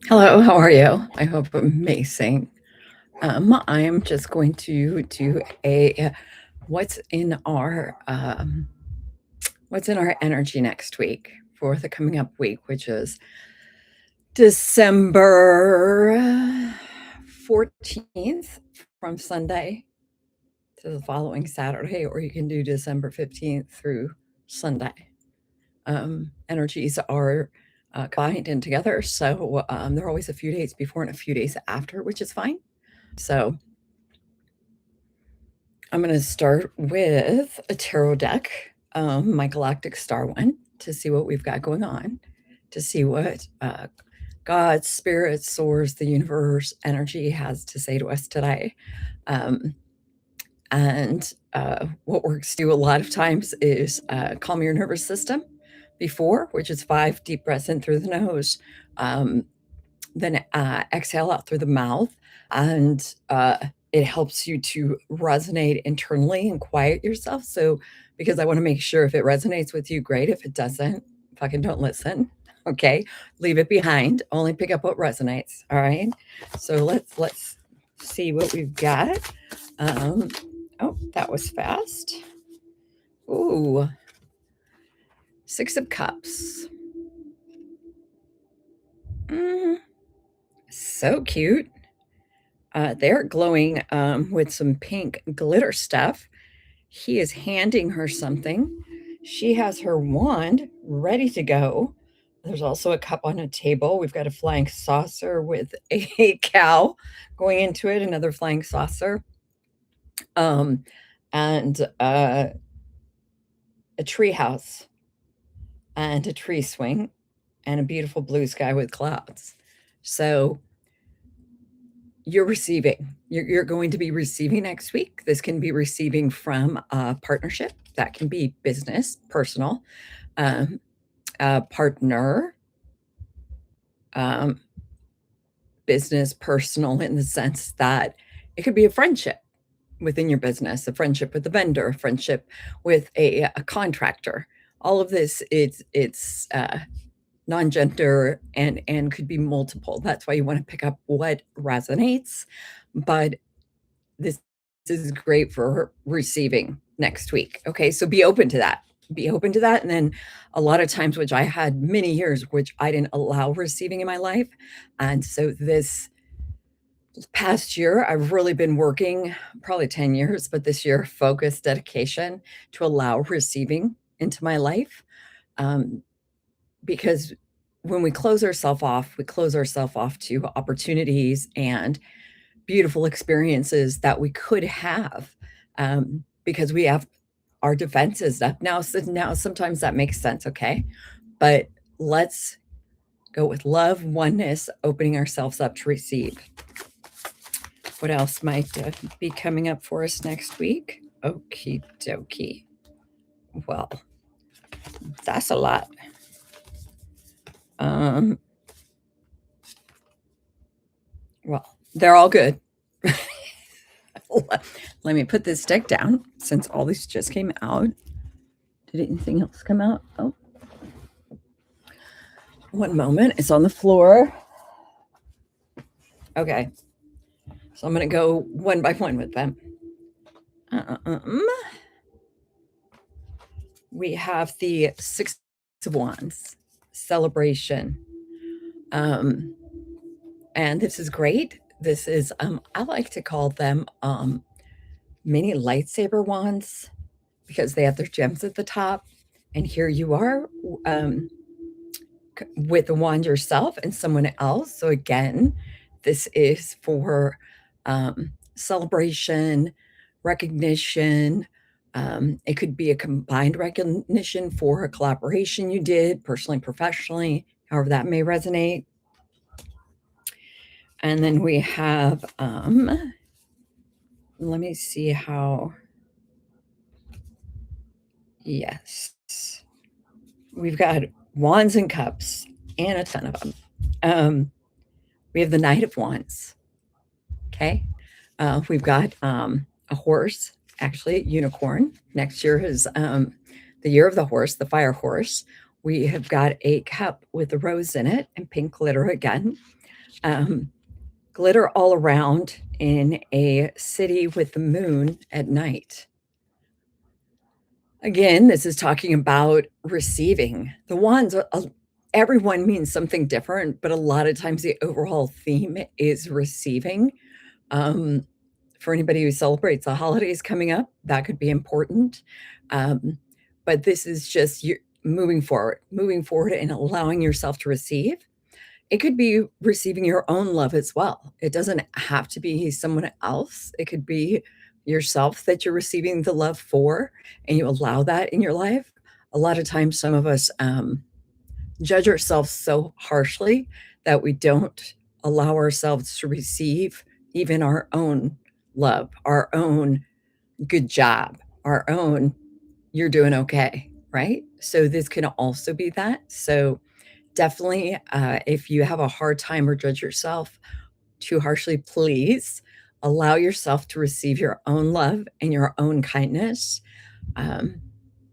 Hello, how are you? I hope amazing. I am just going to do a what's in our what's in our energy next week for the coming up week, which is December 14th from Sunday to the following Saturday, or you can do December 15th through Sunday. Energies are combined in together, so they're always a few days before and a few days after, which is fine. So I'm going to start with a tarot deck, my galactic star one, to see what we've got going on, to see what God, spirit, source, the universe, energy has to say to us today. Um, and what works to do a lot of times is calm your nervous system before, which is 5 deep breaths in through the nose. Then exhale out through the mouth, and it helps you to resonate internally and quiet yourself. So, because I want to make sure if it resonates with you, great. If it doesn't, fucking don't listen. Okay, leave it behind. Only pick up what resonates. All right. So let's see what we've got. Oh, that was fast. Ooh, 6 of Cups. So cute. They're glowing with some pink glitter stuff. He is handing her something. She has her wand ready to go. There's also a cup on a table. We've got a flying saucer with a cow going into it, another flying saucer, um, and a tree house and a tree swing and a beautiful blue sky with clouds. So you're receiving. You're going to be receiving next week. This can be receiving from a partnership. That can be business, personal, a partner, um, business, personal, in the sense that it could be a friendship within your business, a friendship with a vendor, a friendship with a contractor. All of this, it's non-gender and could be multiple. That's why you want to pick up what resonates. But this is great for receiving next week. Okay, so be open to that. Be open to that. And then a lot of times, which I had many years, which I didn't allow receiving in my life. And so this past year, I've really been working, probably 10 years, but this year, focused dedication to allow receiving into my life. Um, because when we close ourselves off, we close ourselves off to opportunities and beautiful experiences that we could have, because we have our defenses up now. So now sometimes that makes sense, okay? But let's go with love, oneness, opening ourselves up to receive. What else might be coming up for us next week? Okie dokie. Well, that's a lot. Well, they're all good. Let me put this deck down since all these just came out. Did anything else come out? Oh, one moment. It's on the floor. Okay. So I'm going to go one by one with them. We have the 6 of Wands, celebration. And this is great. This is, I like to call them mini lightsaber wands because they have their gems at the top. And here you are with the wand yourself and someone else. So again, this is for celebration, recognition. It could be a combined recognition for a collaboration you did, personally, professionally, however that may resonate. And then we have, let me see how, yes. We've got wands and cups and a ton of them. We have the Knight of Wands. Okay. We've got a horse, actually, a unicorn. Next year is the year of the horse, the fire horse. We have got a cup with a rose in it and pink glitter again. Glitter all around in a city with the moon at night. Again, this is talking about receiving. The wands, everyone means something different, but a lot of times the overall theme is receiving. Um, for anybody who celebrates the holidays coming up, that could be important. Um, but this is just you moving forward and allowing yourself to receive. It could be receiving your own love as well. It doesn't have to be someone else. It could be yourself that you're receiving the love for, and you allow that in your life. A lot of times, some of us judge ourselves so harshly that we don't allow ourselves to receive even our own love, our own good job, our own you're doing okay, right? So, this can also be that. So, definitely, if you have a hard time or judge yourself too harshly, please allow yourself to receive your own love and your own kindness. Um,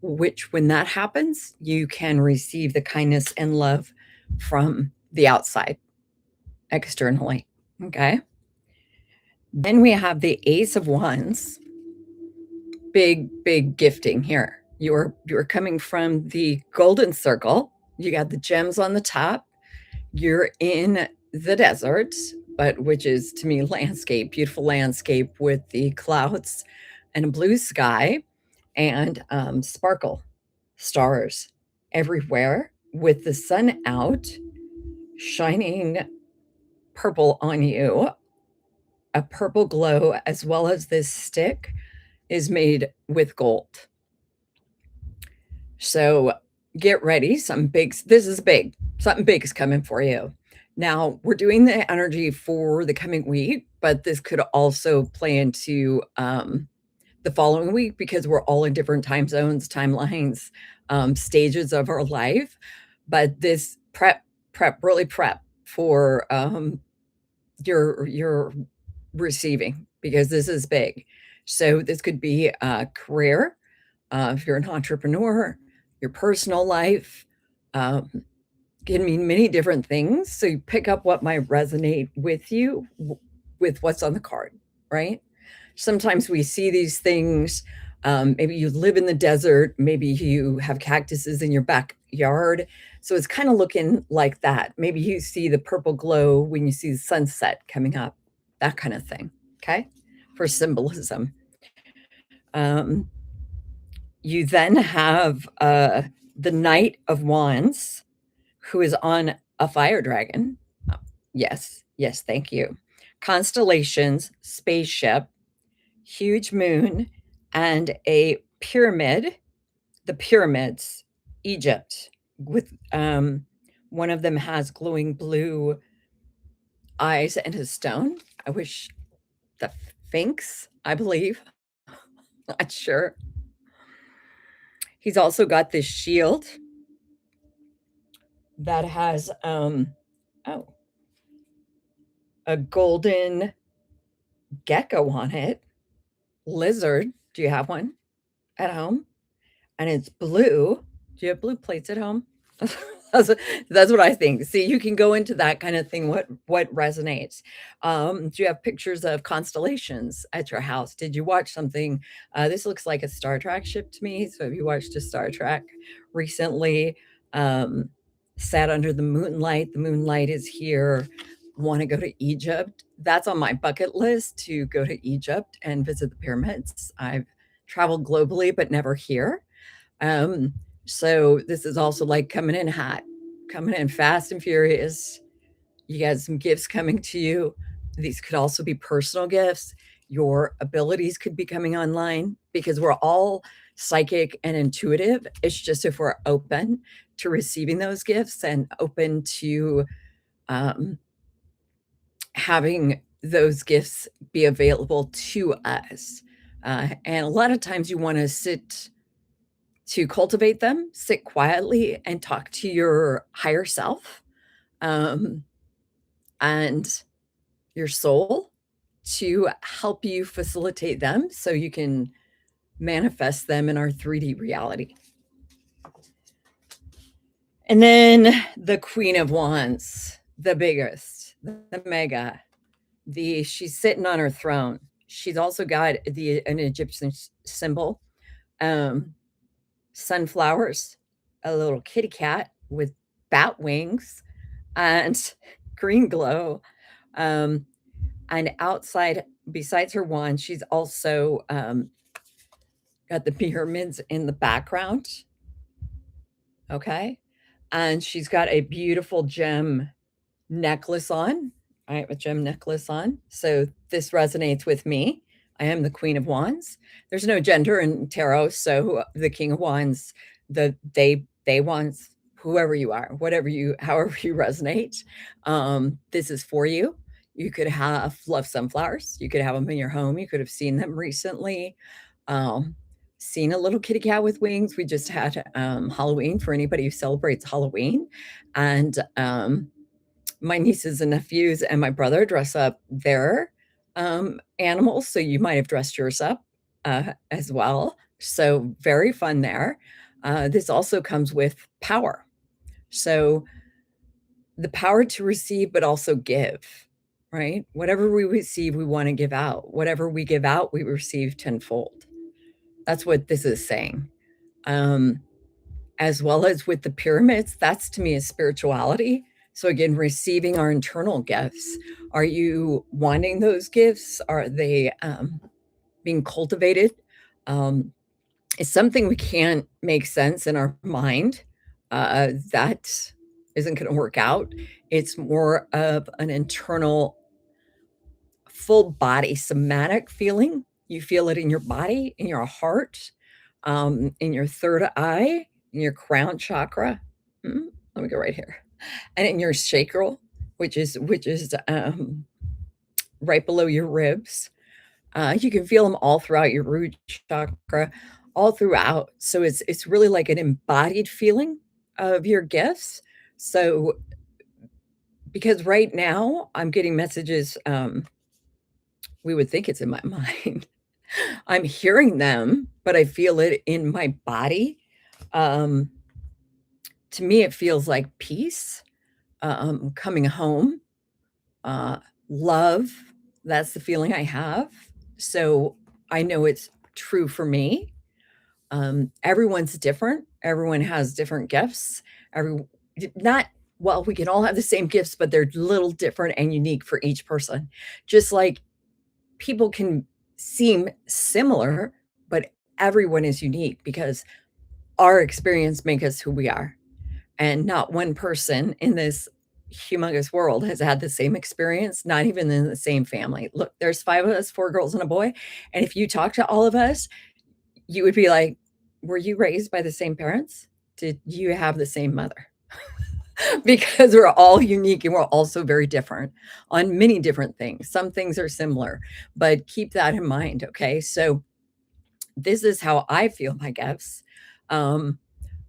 which, when that happens, you can receive the kindness and love from the outside externally. Okay. Then we have the Ace of Wands. Big gifting here. You're coming from the golden circle. You got the gems on the top. You're in the desert, but which is to me landscape, beautiful landscape with the clouds and a blue sky and sparkle stars everywhere with the sun out shining purple on you, a purple glow, as well as this stick is made with gold. So get ready. This is big. Something big is coming for you. Now, we're doing the energy for the coming week, but this could also play into the following week because we're all in different time zones, timelines, stages of our life. But this really prep for your receiving because this is big. So this could be a career, if you're an entrepreneur, your personal life, um, can mean many different things. So you pick up what might resonate with you with what's on the card, right? Sometimes we see these things. Maybe you live in the desert, maybe you have cactuses in your backyard. So it's kind of looking like that. Maybe you see the purple glow when you see the sunset coming up, that kind of thing. Okay. For symbolism. Um, you then have the Knight of Wands, who is on a fire dragon. Yes, thank you. Constellations, spaceship, huge moon, and a pyramid. The pyramids, Egypt, with one of them has glowing blue eyes and a stone. I wish the Sphinx, I believe. Not sure. He's also got this shield that has a golden gecko on it. Lizard. Do you have one at home? And it's blue. Do you have blue plates at home? That's what I think. See, you can go into that kind of thing. What resonates? Do you have pictures of constellations at your house? Did you watch something? This looks like a Star Trek ship to me. So, have you watched a Star Trek recently? Um, Sat under the moonlight is here. Want to go to Egypt? That's on my bucket list to go to Egypt and visit the pyramids. I've traveled globally, but never here. Um, so this is also like coming in hot, coming in fast and furious. You got some gifts coming to you. These could also be personal gifts. Your abilities could be coming online because we're all psychic and intuitive. It's just if we're open to receiving those gifts and open to um, having those gifts be available to us. And a lot of times you want to cultivate them, sit quietly and talk to your higher self um, and your soul to help you facilitate them so you can manifest them in our 3D reality. And then the Queen of Wands, the biggest, the mega, she's sitting on her throne. She's also got an Egyptian symbol, um, sunflowers, a little kitty cat with bat wings, and green glow. Um, and outside, besides her wand, she's also got the pyramids in the background. Okay. And she's got a beautiful gem necklace on. I have a gem necklace on. So this resonates with me. I am the Queen of Wands. There's no gender in tarot, so the King of Wands, they wands, whoever you are, whatever you, however you resonate, this is for you. You could have love sunflowers. You could have them in your home. You could have seen them recently. Um, Seen a little kitty cat with wings. We just had Halloween for anybody who celebrates Halloween, and my nieces and nephews and my brother dress up their animals. So you might have dressed yours up as well. So very fun there. This also comes with power. So the power to receive, but also give, right? Whatever we receive, we want to give out. Whatever we give out, we receive tenfold. That's what this is saying. As well as with the pyramids, that's to me is spirituality. So again, receiving our internal gifts. Are you wanting those gifts? Are they being cultivated? It's something we can't make sense in our mind. That isn't going to work out. It's more of an internal, full body somatic feeling. You feel it in your body, in your heart, in your third eye, in your crown chakra. Let me go right here, and in your sacral, which is right below your ribs. You can feel them all throughout your root chakra, all throughout. So it's really like an embodied feeling of your gifts. So because right now I'm getting messages, we would think it's in my mind. I'm hearing them, but I feel it in my body. To me, it feels like peace, coming home, love. That's the feeling I have. So I know it's true for me. Everyone's different. Everyone has different gifts. Not well, we can all have the same gifts, but they're little different and unique for each person. Just like people can seem similar, but everyone is unique because our experience makes us who we are. And not one person in this humongous world has had the same experience, not even in the same family. Look, there's 5 of us, 4 girls and a boy. And if you talk to all of us, you would be like, were you raised by the same parents? Did you have the same mother? Because we're all unique and we're also very different on many different things. Some things are similar, but keep that in mind. Okay. So this is how I feel my gifts. I'm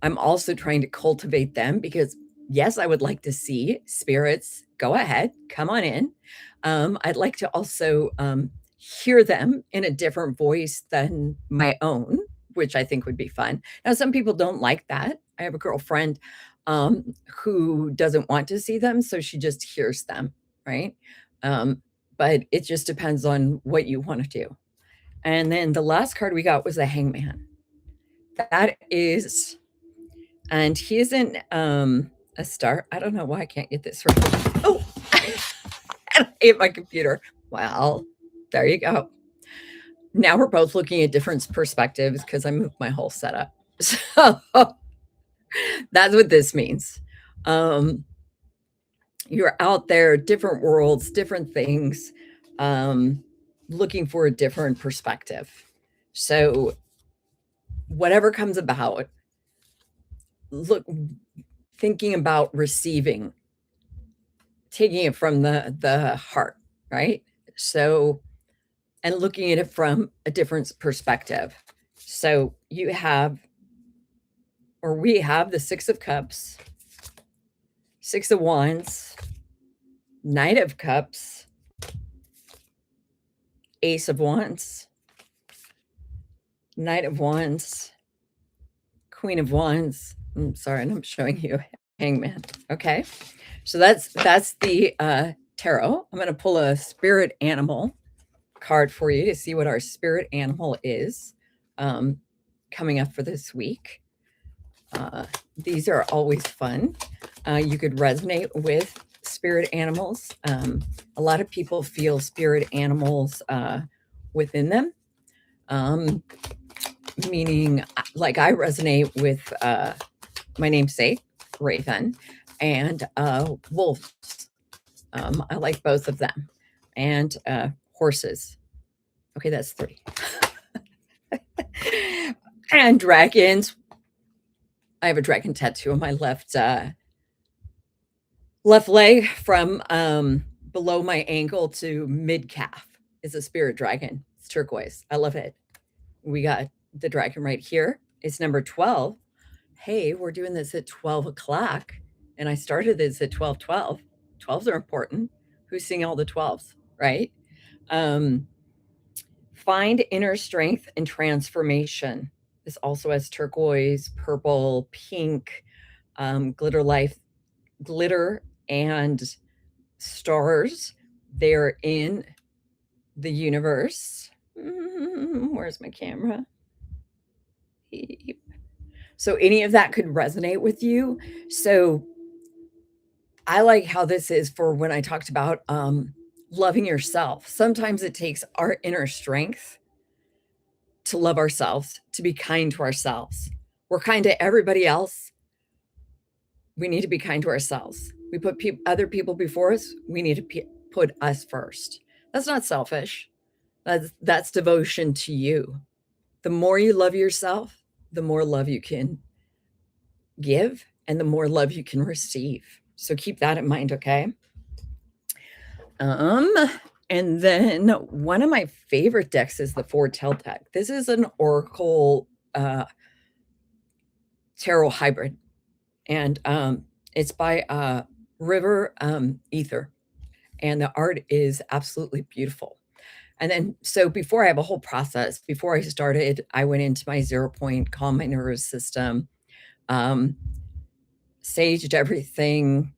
also trying to cultivate them because, yes, I would like to see spirits. Go ahead, come on in. I'd like to also hear them in a different voice than my own, which I think would be fun. Now, some people don't like that. I have a girlfriend who doesn't want to see them, so she just hears them, right? But it just depends on what you want to do. And then the last card we got was a hangman. That is, and he isn't a star. I don't know why I can't get this right. Oh, I hate my computer. Well, there you go. Now we're both looking at different perspectives because I moved my whole setup. So that's what this means. You're out there, different worlds, different things, looking for a different perspective. So whatever comes about, look, thinking about receiving, taking it from the heart, right? So, and looking at it from a different perspective. So you have, or we have the 6 of Cups, 6 of Wands, Knight of Cups, Ace of Wands, Knight of Wands, Queen of Wands. I'm sorry, and I'm showing you Hangman. Okay, so that's the tarot. I'm going to pull a spirit animal card for you to see what our spirit animal is coming up for this week. These are always fun. You could resonate with spirit animals. A lot of people feel spirit animals within them, meaning like I resonate with my namesake, Raven, and wolves. I like both of them, and horses. Okay, that's 3. And dragons. I have a dragon tattoo on my left leg from below my ankle to mid calf is a spirit dragon. It's turquoise. I love it. We got the dragon right here. It's number 12. Hey, we're doing this at 12 o'clock. And I started this at 12:12. 12s are important. Who's seeing all the 12s, right? Find inner strength and transformation. This also has turquoise, purple, pink, glitter and stars. They're in the universe. Where's my camera? So any of that could resonate with you. So I like how this is for when I talked about loving yourself. Sometimes it takes our inner strength to love ourselves, to be kind to ourselves. We're kind to everybody else. We need to be kind to ourselves. We put other people before us. We need to put us first. That's not selfish. That's devotion to you. The more you love yourself, the more love you can give and the more love you can receive. So keep that in mind, okay? And then one of my favorite decks is the Foretell deck. This is an Oracle tarot hybrid, and it's by River Ether, and the art is absolutely beautiful. And then, so before I have a whole process, before I started, I went into my 0 point, calmed my nervous system, saged everything.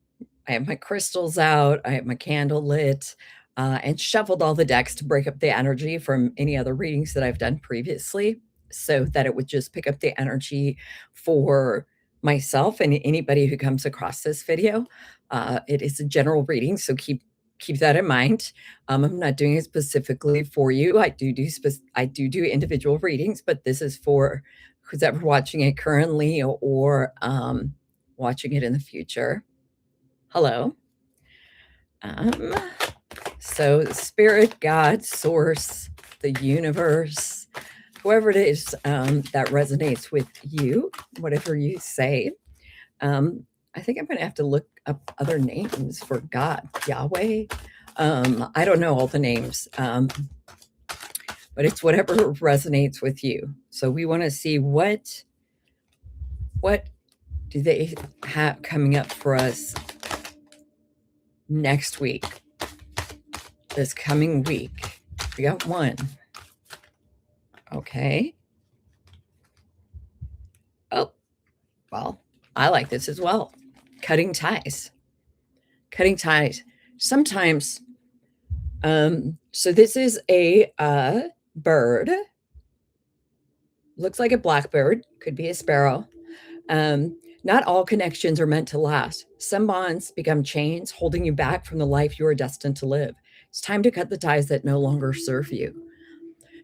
I have my crystals out. I have my candle lit, and shuffled all the decks to break up the energy from any other readings that I've done previously, so that it would just pick up the energy for myself and anybody who comes across this video. It is a general reading, so keep that in mind. I'm not doing it specifically for you. I do individual readings, but this is for who's ever watching it currently or watching it in the future. Hello. So spirit, God, source, the universe, whoever it is that resonates with you, whatever you say. I think I'm going to have to look up other names for God, Yahweh. I don't know all the names, but it's whatever resonates with you. So we want to see what do they have coming up for us next week, this coming week. We got 1. Okay. Oh, well, I like this as well. Cutting ties. Sometimes, so this is a bird. Looks like a blackbird, could be a sparrow. Not all connections are meant to last. Some bonds become chains holding you back from the life you are destined to live. It's time to cut the ties that no longer serve you.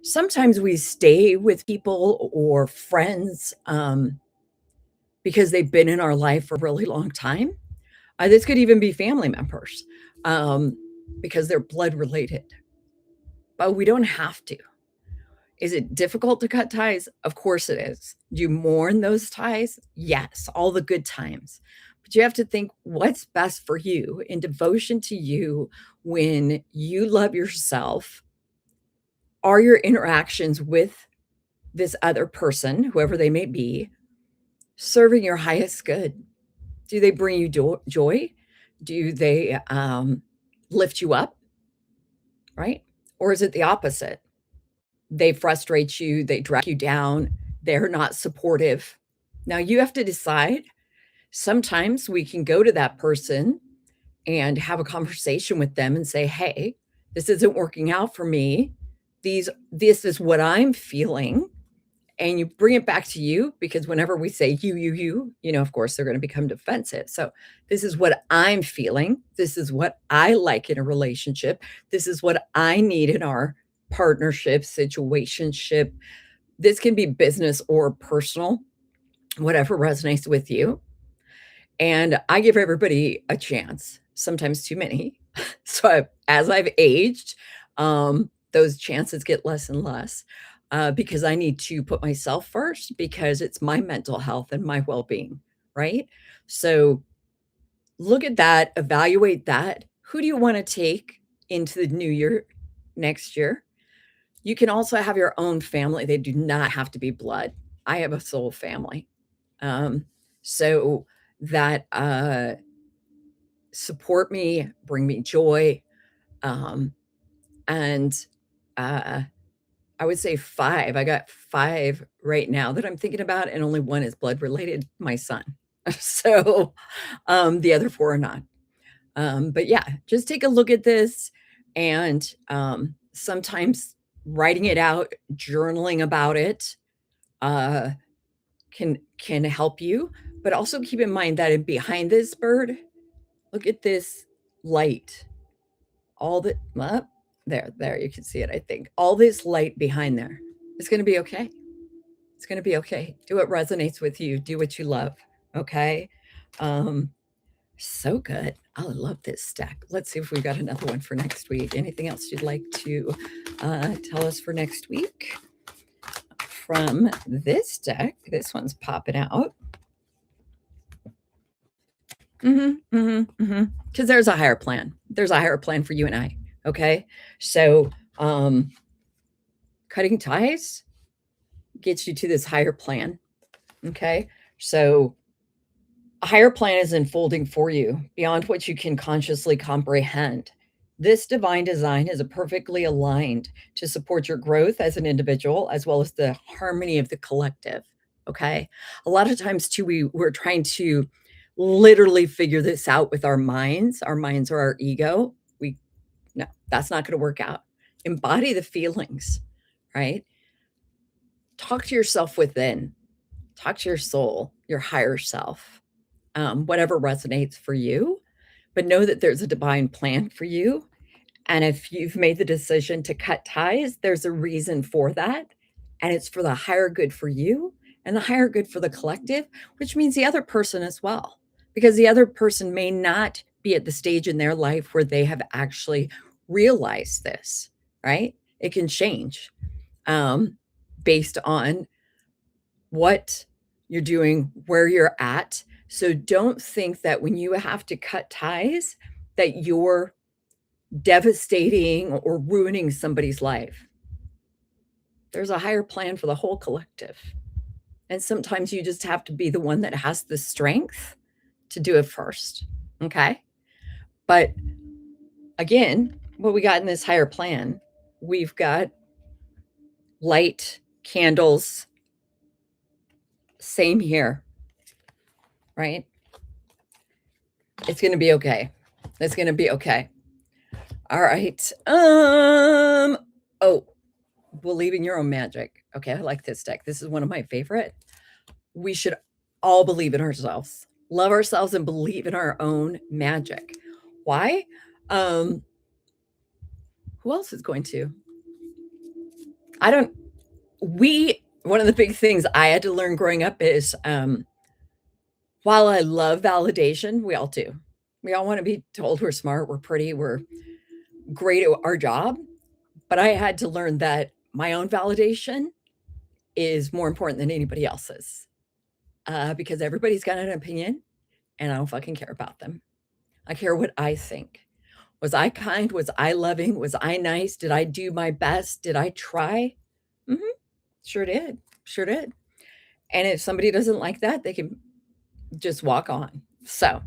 Sometimes we stay with people or friends because they've been in our life for a really long time. This could even be family members because they're blood related. But we don't have to. Is it difficult to cut ties? Of course it is. Do you mourn those ties? Yes, all the good times. But you have to think what's best for you in devotion to you when you love yourself. Are your interactions with this other person, whoever they may be, serving your highest good? Do they bring you joy? Do they lift you up? Right? Or is it the opposite? They frustrate you, they drag you down, they're not supportive. Now you have to decide. Sometimes we can go to that person and have a conversation with them and say, hey, this isn't working out for me. This is what I'm feeling. And you bring it back to you, because whenever we say you know, of course, they're going to become defensive. So this is what I'm feeling. This is what I like in a relationship. This is what I need in our partnership, situationship. This can be business or personal, whatever resonates with you. And I give everybody a chance, sometimes too many. So as I've aged, those chances get less and less, because I need to put myself first, because it's my mental health and my well-being, right? So look at that, evaluate that. Who do you want to take into the new year next year? You can also have your own family. They do not have to be blood. I have a soul family. Um, so that support me, bring me joy. Um, and I would say 5. I got 5 right now that I'm thinking about, and only 1 is blood related, my son. So the other 4 are not. But yeah, just take a look at this, and sometimes writing it out, journaling about it, uh, can help you. But also keep in mind that behind this bird, look at this light. All the there you can see it. I think all this light behind there is going to be okay. It's going to be okay. Do what resonates with you. Do what you love. Okay. Um, so good. I love this stack. Let's see if we've got another one for next week. Anything else you'd like to tell us for next week from this deck? This one's popping out. Because there's a higher plan. There's a higher plan for you and I. Okay. So, cutting ties gets you to this higher plan. Okay. So, a higher plan is unfolding for you beyond what you can consciously comprehend. This divine design is perfectly aligned to support your growth as an individual, as well as the harmony of the collective. Okay. A lot of times, too, we're trying to literally figure this out with our minds. Our minds are our ego. No, that's not going to work out. Embody the feelings, right? Talk to yourself within, talk to your soul, your higher self, whatever resonates for you. But know that there's a divine plan for you. And if you've made the decision to cut ties, there's a reason for that. And it's for the higher good for you and the higher good for the collective, which means the other person as well. Because the other person may not be at the stage in their life where they have actually realized this, right? It can change based on what you're doing, where you're at. So don't think that when you have to cut ties, that you're devastating or ruining somebody's life. There's a higher plan for the whole collective. And sometimes you just have to be the one that has the strength to do it first. Okay. But again, what we got in this higher plan, we've got light, candles, same here, right? It's going to be okay. It's going to be okay. All right. Oh, believe in your own magic. Okay, I like this deck. This is one of my favorite. We should all believe in ourselves, love ourselves, and believe in our own magic. Why? Who else is going to? I don't. One of the big things I had to learn growing up is, while I love validation, we all do. We all want to be told we're smart, we're pretty, we're great at our job. But I had to learn that my own validation is more important than anybody else's, because everybody's got an opinion, and I don't fucking care about them. I care what I think. Was I kind? Was I loving? Was I nice? Did I do my best? Did I try? Mm-hmm. Sure did. Sure did. And if somebody doesn't like that, they can just walk on. So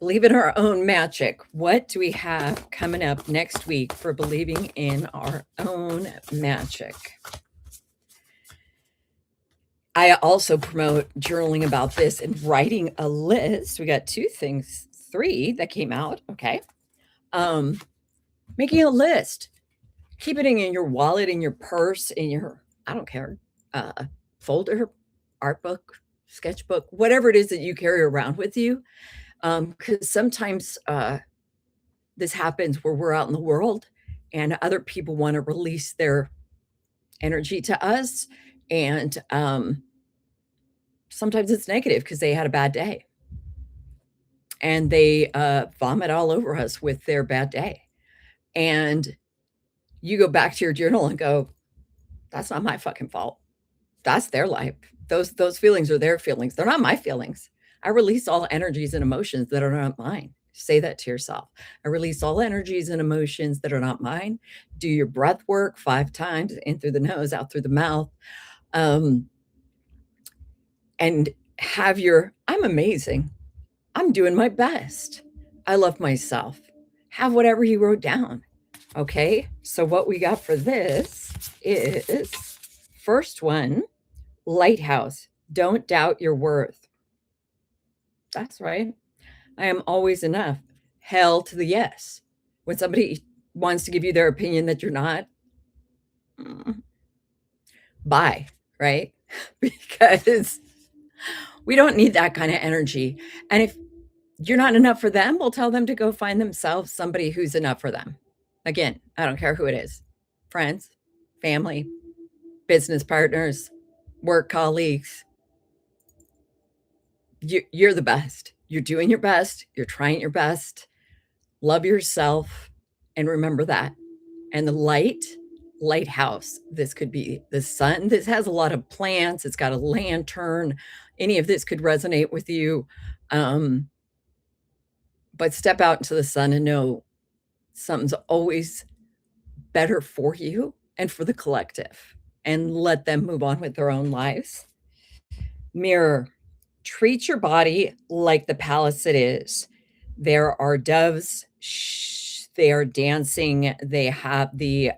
believe in our own magic. What do we have coming up next week for believing in our own magic? I also promote journaling about this and writing a list. We got 2 things, 3 that came out, okay? Um, Making a list, keeping it in your wallet, in your purse, in your, I don't care, uh, folder, art book, sketchbook, whatever it is that you carry around with you. Because sometimes this happens where we're out in the world and other people want to release their energy to us. And sometimes it's negative because they had a bad day and they vomit all over us with their bad day. And you go back to your journal and go, that's not my fucking fault. That's their life. Those feelings are their feelings. They're not my feelings. I release all energies and emotions that are not mine. Say that to yourself. I release all energies and emotions that are not mine. Do your breath work 5 times, in through the nose, out through the mouth. Um, and have your, I'm amazing. I'm doing my best. I love myself. Have whatever you wrote down. Okay. So what we got for this is first one, lighthouse. Don't doubt your worth. That's right. I am always enough. Hell to the yes. When somebody wants to give you their opinion that you're not, bye, right? Because we don't need that kind of energy. And if you're not enough for them, we'll tell them to go find themselves somebody who's enough for them. Again, I don't care who it is, friends, family, business partners, work colleagues. You're the best. You're doing your best. You're trying your best. Love yourself and remember that. And the lighthouse. This could be the sun. This has a lot of plants. It's got a lantern. Any of this could resonate with you. But step out into the sun and know something's always better for you and for the collective, and let them move on with their own lives. Mirror, treat your body like the palace it is. There are doves. They are dancing. They have the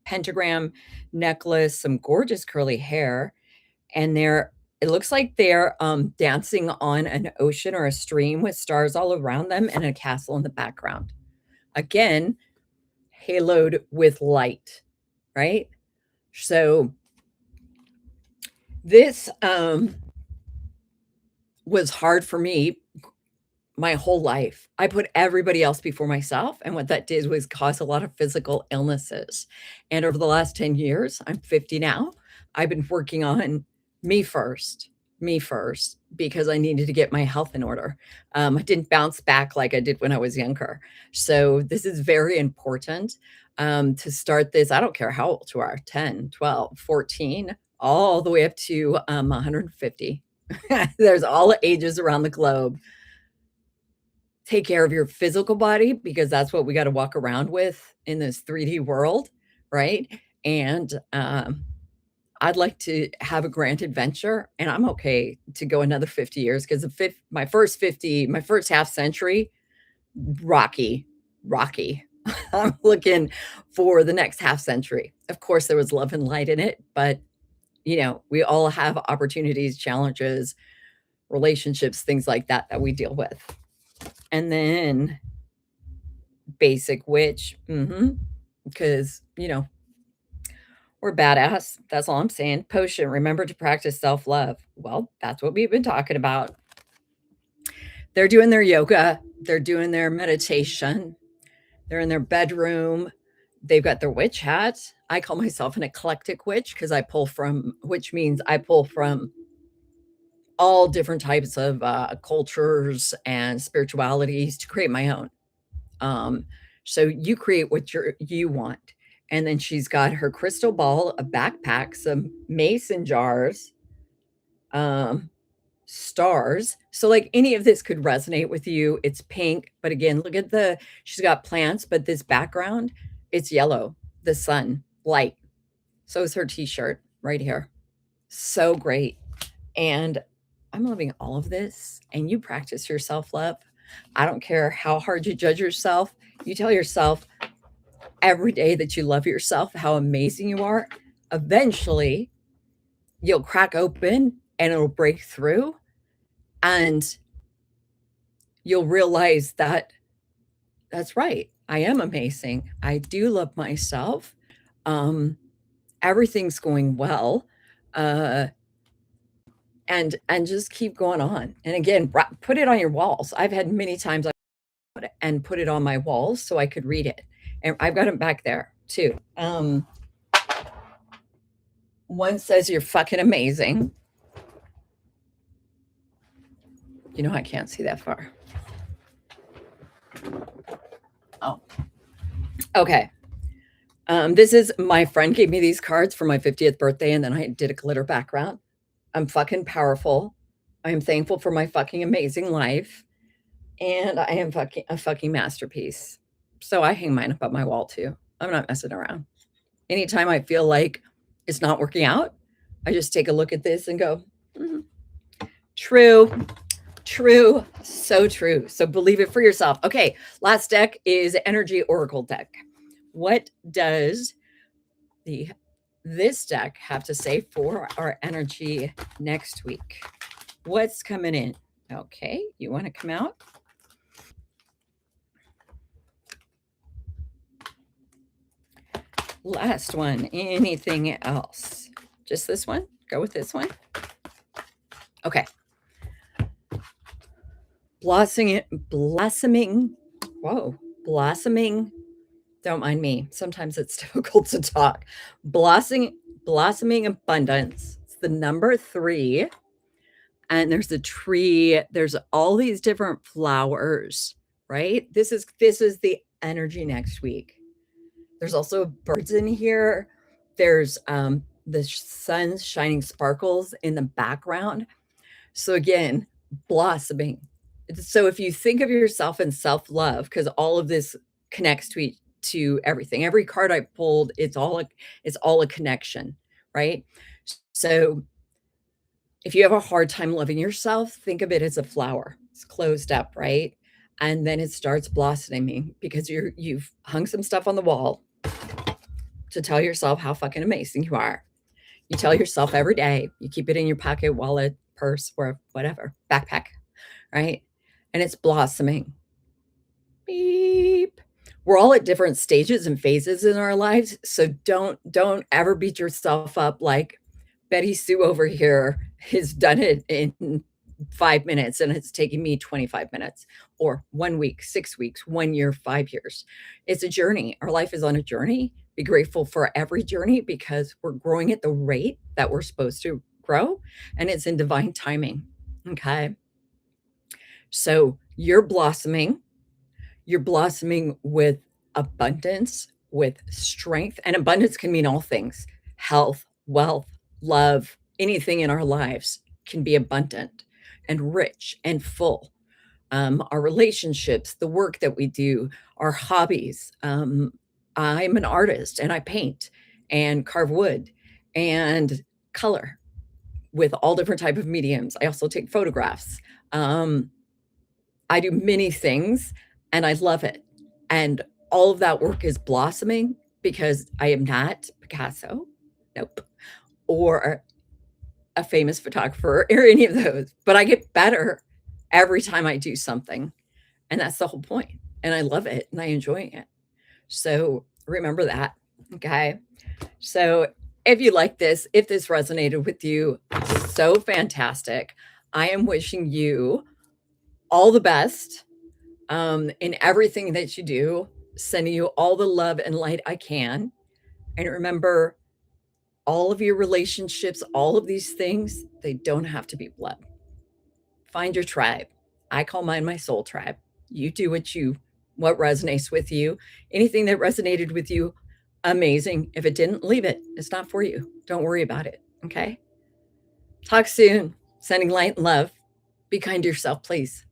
pentagram necklace, some gorgeous curly hair, and it looks like they're dancing on an ocean or a stream with stars all around them and a castle in the background. Again, haloed with light, right? So this was hard for me my whole life. I put everybody else before myself, and what that did was cause a lot of physical illnesses. And over the last 10 years, I'm 50 now, I've been working on me first, because I needed to get my health in order. I didn't bounce back like I did when I was younger. So this is very important to start this. I don't care how old you are, 10, 12, 14, all the way up to 150. There's all ages around the globe. Take care of your physical body because that's what we got to walk around with in this 3D world, right? And I'd like to have a grand adventure, and I'm okay to go another 50 years because my first half century, rocky, rocky. I'm looking for the next half century. Of course, there was love and light in it, but we all have opportunities, challenges, relationships, things like that that we deal with. And then basic witch, because we're badass. That's all I'm saying. Potion, remember to practice self-love. Well, that's what we've been talking about. They're doing their yoga. They're doing their meditation. They're in their bedroom. They've got their witch hat. I call myself an eclectic witch because which means I pull from all different types of cultures and spiritualities to create my own. So you create what you want. And then she's got her crystal ball, a backpack, some mason jars, stars. So like any of this could resonate with you. It's pink, but again, look at she's got plants, but this background, it's yellow, the sun, light. So is her t-shirt right here. So great. And I'm loving all of this. And you practice your self-love. I don't care how hard you judge yourself. You tell yourself every day that you love yourself, how amazing you are. Eventually, you'll crack open and it'll break through. And you'll realize that that's right. I am amazing. I do love myself. Um, everything's going well. Uh, and just keep going on. And again, put it on your walls. I've had many times and put it on my walls so I could read it. And I've got them back there too. One says you're fucking amazing. You know, I can't see that far. Oh, okay. This is my friend gave me these cards for my 50th birthday, and then I did a glitter background. I'm fucking powerful. I am thankful for my fucking amazing life, and I am fucking a fucking masterpiece. So I hang mine up on my wall too. I'm not messing around. Anytime I feel like it's not working out, I just take a look at this and go, "Mhm. True, true, so true." So believe it for yourself. Okay, last deck is Energy Oracle deck. What does this deck have to say for our energy next week? What's coming in? Okay, you want to come out? Last one. Anything else? Just this one? Go with this one. Okay. Blossoming. Whoa. Blossoming. Don't mind me. Sometimes it's difficult to talk. Blossoming abundance. It's the number 3. And there's a tree. There's all these different flowers, right? This is the energy next week. There's also birds in here. There's the sun's shining sparkles in the background. So again, blossoming. So if you think of yourself in self-love, because all of this connects to everything. Every card I pulled, it's all a connection, right? So if you have a hard time loving yourself, think of it as a flower. It's closed up, right? And then it starts blossoming because you've hung some stuff on the wall to tell yourself how fucking amazing you are. You tell yourself every day, you keep it in your pocket, wallet, purse, or whatever, backpack, right? And it's blossoming. Beep. We're all at different stages and phases in our lives, so don't ever beat yourself up like Betty Sue over here has done it in 5 minutes and it's taking me 25 minutes, or 1 week, 6 weeks, 1 year, 5 years. It's a journey. Our life is on a journey. Be grateful for every journey because we're growing at the rate that we're supposed to grow, and it's in divine timing. Okay. So you're blossoming. You're blossoming with abundance, with strength, and abundance can mean all things: health, wealth, love, anything in our lives can be abundant and rich and full. Our relationships, the work that we do, our hobbies. I'm an artist and I paint and carve wood and color with all different type of mediums. I also take photographs. Um, I do many things and I love it. And all of that work is blossoming because I am not Picasso, nope, or a famous photographer or any of those, but I get better every time I do something. And that's the whole point. And I love it and I enjoy it. So remember that. Okay. So if you like this, if this resonated with you, so fantastic. I am wishing you all the best in everything that you do, sending you all the love and light I can. And remember, all of your relationships, all of these things, they don't have to be blood. Find your tribe. I call mine my soul tribe. You do what resonates with you. Anything that resonated with you, amazing. If it didn't, leave it. It's not for you. Don't worry about it. Okay. Talk soon. Sending light and love. Be kind to yourself, please.